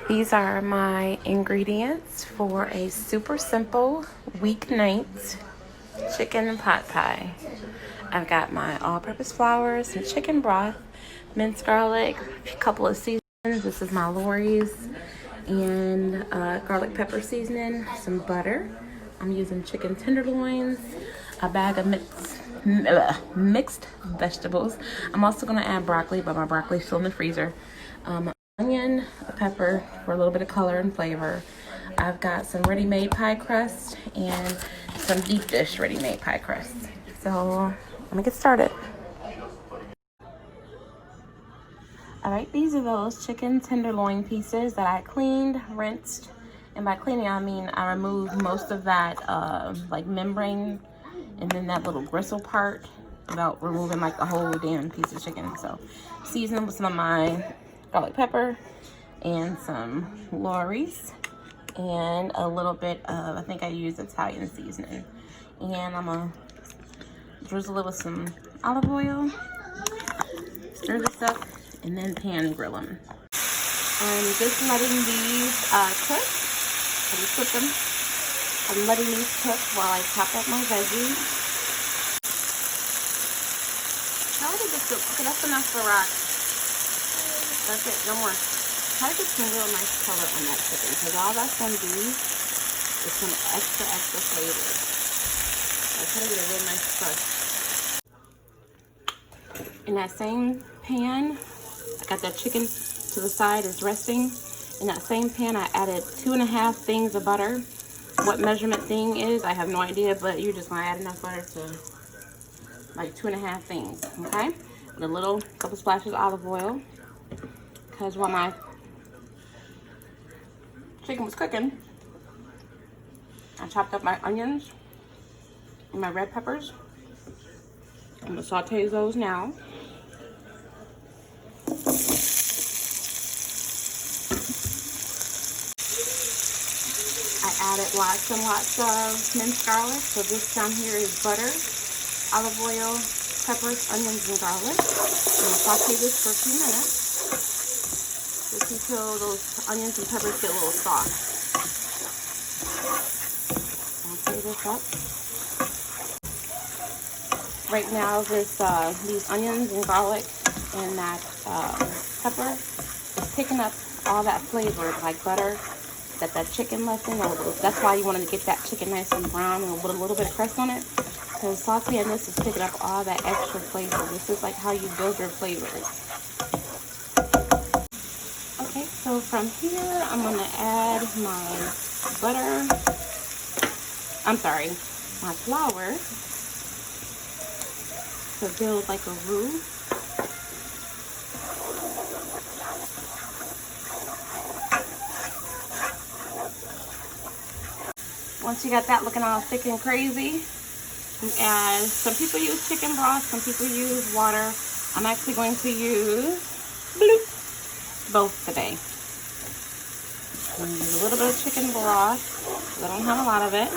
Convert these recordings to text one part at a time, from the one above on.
These are my ingredients for a super simple weeknight chicken pot pie. I've got my all-purpose flour, some chicken broth, minced garlic, a couple of seasonings. This is my Lori's, and garlic pepper seasoning, some butter. I'm using chicken tenderloins, a bag of mixed vegetables. I'm also going to add broccoli, but my broccoli's still in the freezer. Onion, a pepper for a little bit of color and flavor. I've got some ready-made pie crust and some deep dish ready-made pie crust. So let me get started. All right, these are those chicken tenderloin pieces that I cleaned, rinsed, and by cleaning I mean I removed most of that like membrane and then that little gristle part without removing like the whole damn piece of chicken. So season them with some of my garlic pepper and some Lori's and a little bit of, I think I used Italian seasoning. And I'm gonna drizzle it with some olive oil, stir this up, and then pan grill them. I'm just letting these cook. I just put them. I'm letting these cook while I chop up my veggies. How did this cook? Okay, that's enough for rock. That's it, no more. Try to get some real nice color on that chicken, because all that's going to do is some extra flavor. I try to get a real nice crust. In that same pan, I got that chicken to the side is resting. In that same pan, I added 2.5 things of butter. What measurement thing is, I have no idea, but you're just gonna add enough butter to like 2.5 things, okay? With a little couple splashes of olive oil. Because while my chicken was cooking, I chopped up my onions and my red peppers. I'm gonna saute those now. I added lots and lots of minced garlic. So this down here is butter, olive oil, peppers, onions, and garlic. I'm gonna saute this for a few minutes. Just until those onions and peppers get a little soft. Saute this up. Right now, these onions and garlic and that pepper is picking up all that flavor, like butter, that chicken left in. That's why you want to get that chicken nice and brown and with a little bit of crust on it. Because sauteing this is picking up all that extra flavor. This is like how you build your flavors. Okay, so from here, I'm going to add my butter. I'm sorry, my flour to build like a roux. Once you got that looking all thick and crazy, you add, some people use chicken broth, some people use water. I'm actually going to use both today. I'm going to use a little bit of chicken broth, because I don't have a lot of it.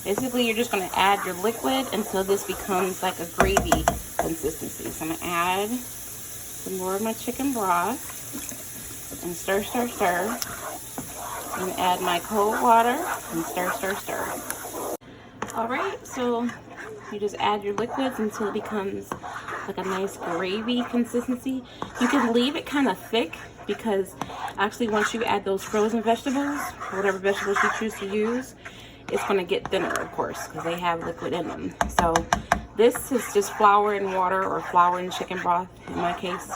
Basically, you're just going to add your liquid until this becomes like a gravy consistency. So I'm going to add some more of my chicken broth and stir, stir, stir. I'm going to add my cold water and stir, stir, stir. All right, so you just add your liquids until it becomes like a nice gravy consistency. You can leave it kind of thick because actually once you add those frozen vegetables, whatever vegetables you choose to use, it's going to get thinner, of course, because they have liquid in them. So this is just flour and water, or flour and chicken broth in my case.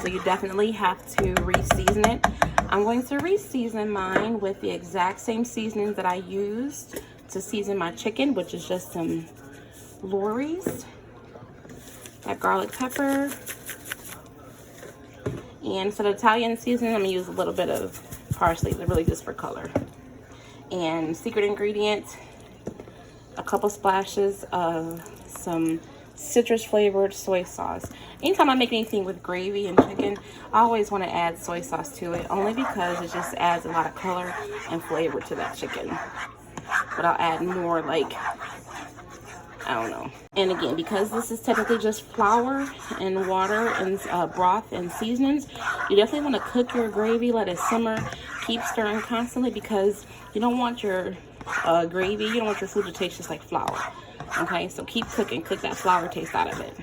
So you definitely have to re-season it. I'm going to re-season mine with the exact same seasonings that I used to season my chicken, which is just some Lori's, that garlic pepper, and instead of Italian seasoning, I'm gonna use a little bit of parsley, really just for color. And secret ingredient, a couple splashes of some citrus flavored soy sauce. Anytime I make anything with gravy and chicken, I always want to add soy sauce to it, only because it just adds a lot of color and flavor to that chicken. But I'll add more, like I don't know. And again, because this is technically just flour and water and broth and seasonings, you definitely want to cook your gravy, let it simmer, keep stirring constantly, because you don't want your gravy, you don't want your food to taste just like flour. Okay, so keep cooking, cook that flour taste out of it.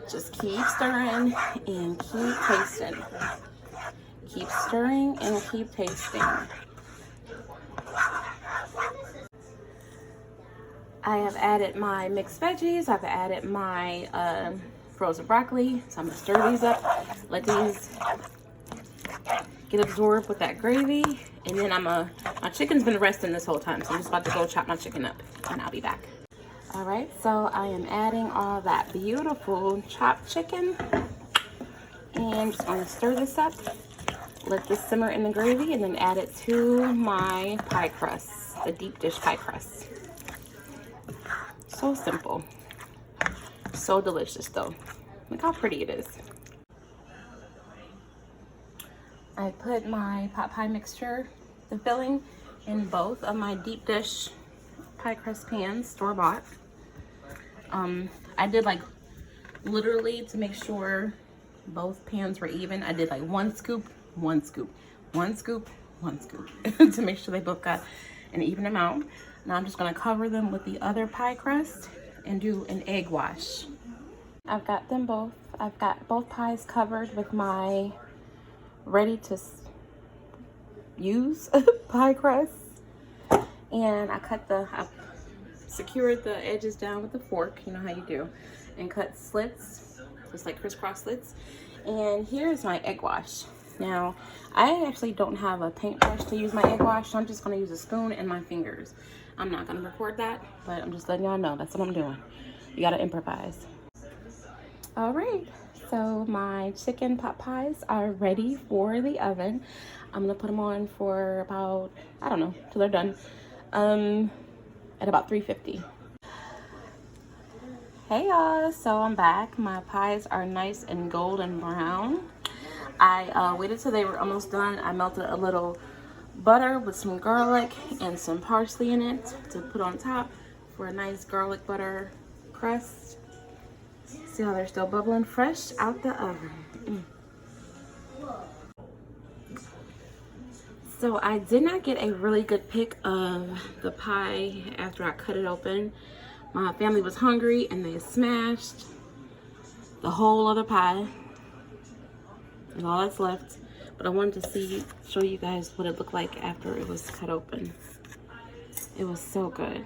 Just keep stirring and keep tasting. Keep stirring and keep tasting. I have added my mixed veggies. I've added my frozen broccoli. So I'm gonna stir these up, let these get absorbed with that gravy. And then my chicken's been resting this whole time. So I'm just about to go chop my chicken up and I'll be back. All right, so I am adding all that beautiful chopped chicken. And I'm just gonna stir this up, let this simmer in the gravy, and then add it to my pie crust, the deep dish pie crust. So simple, so delicious though. Look how pretty it is. I put my pot pie mixture, the filling, in both of my deep dish pie crust pans, store-bought. I did like literally to make sure both pans were even. I did like one scoop, one scoop, one scoop, one scoop to make sure they both got an even amount. Now I'm just gonna cover them with the other pie crust and do an egg wash. I've got them both. I've got both pies covered with my ready to use pie crust. And I secured the edges down with the fork, you know how you do, and cut slits, just like crisscross slits. And here's my egg wash. Now, I actually don't have a paintbrush to use my egg wash, so I'm just gonna use a spoon and my fingers. I'm not gonna record that, but I'm just letting y'all know that's what I'm doing. You gotta improvise. All right, so my chicken pot pies are ready for the oven. I'm gonna put them on for about, I don't know, till they're done. At about 350. Hey y'all, so I'm back. My pies are nice and golden brown. I waited till they were almost done. I melted a little butter with some garlic and some parsley in it to put on top for a nice garlic butter crust. See how they're still bubbling fresh out the oven. So I did not get a really good pic of the pie after I cut it open. My family was hungry and they smashed the whole other pie. And all that's left. But I wanted to show you guys what it looked like after it was cut open. It was so good.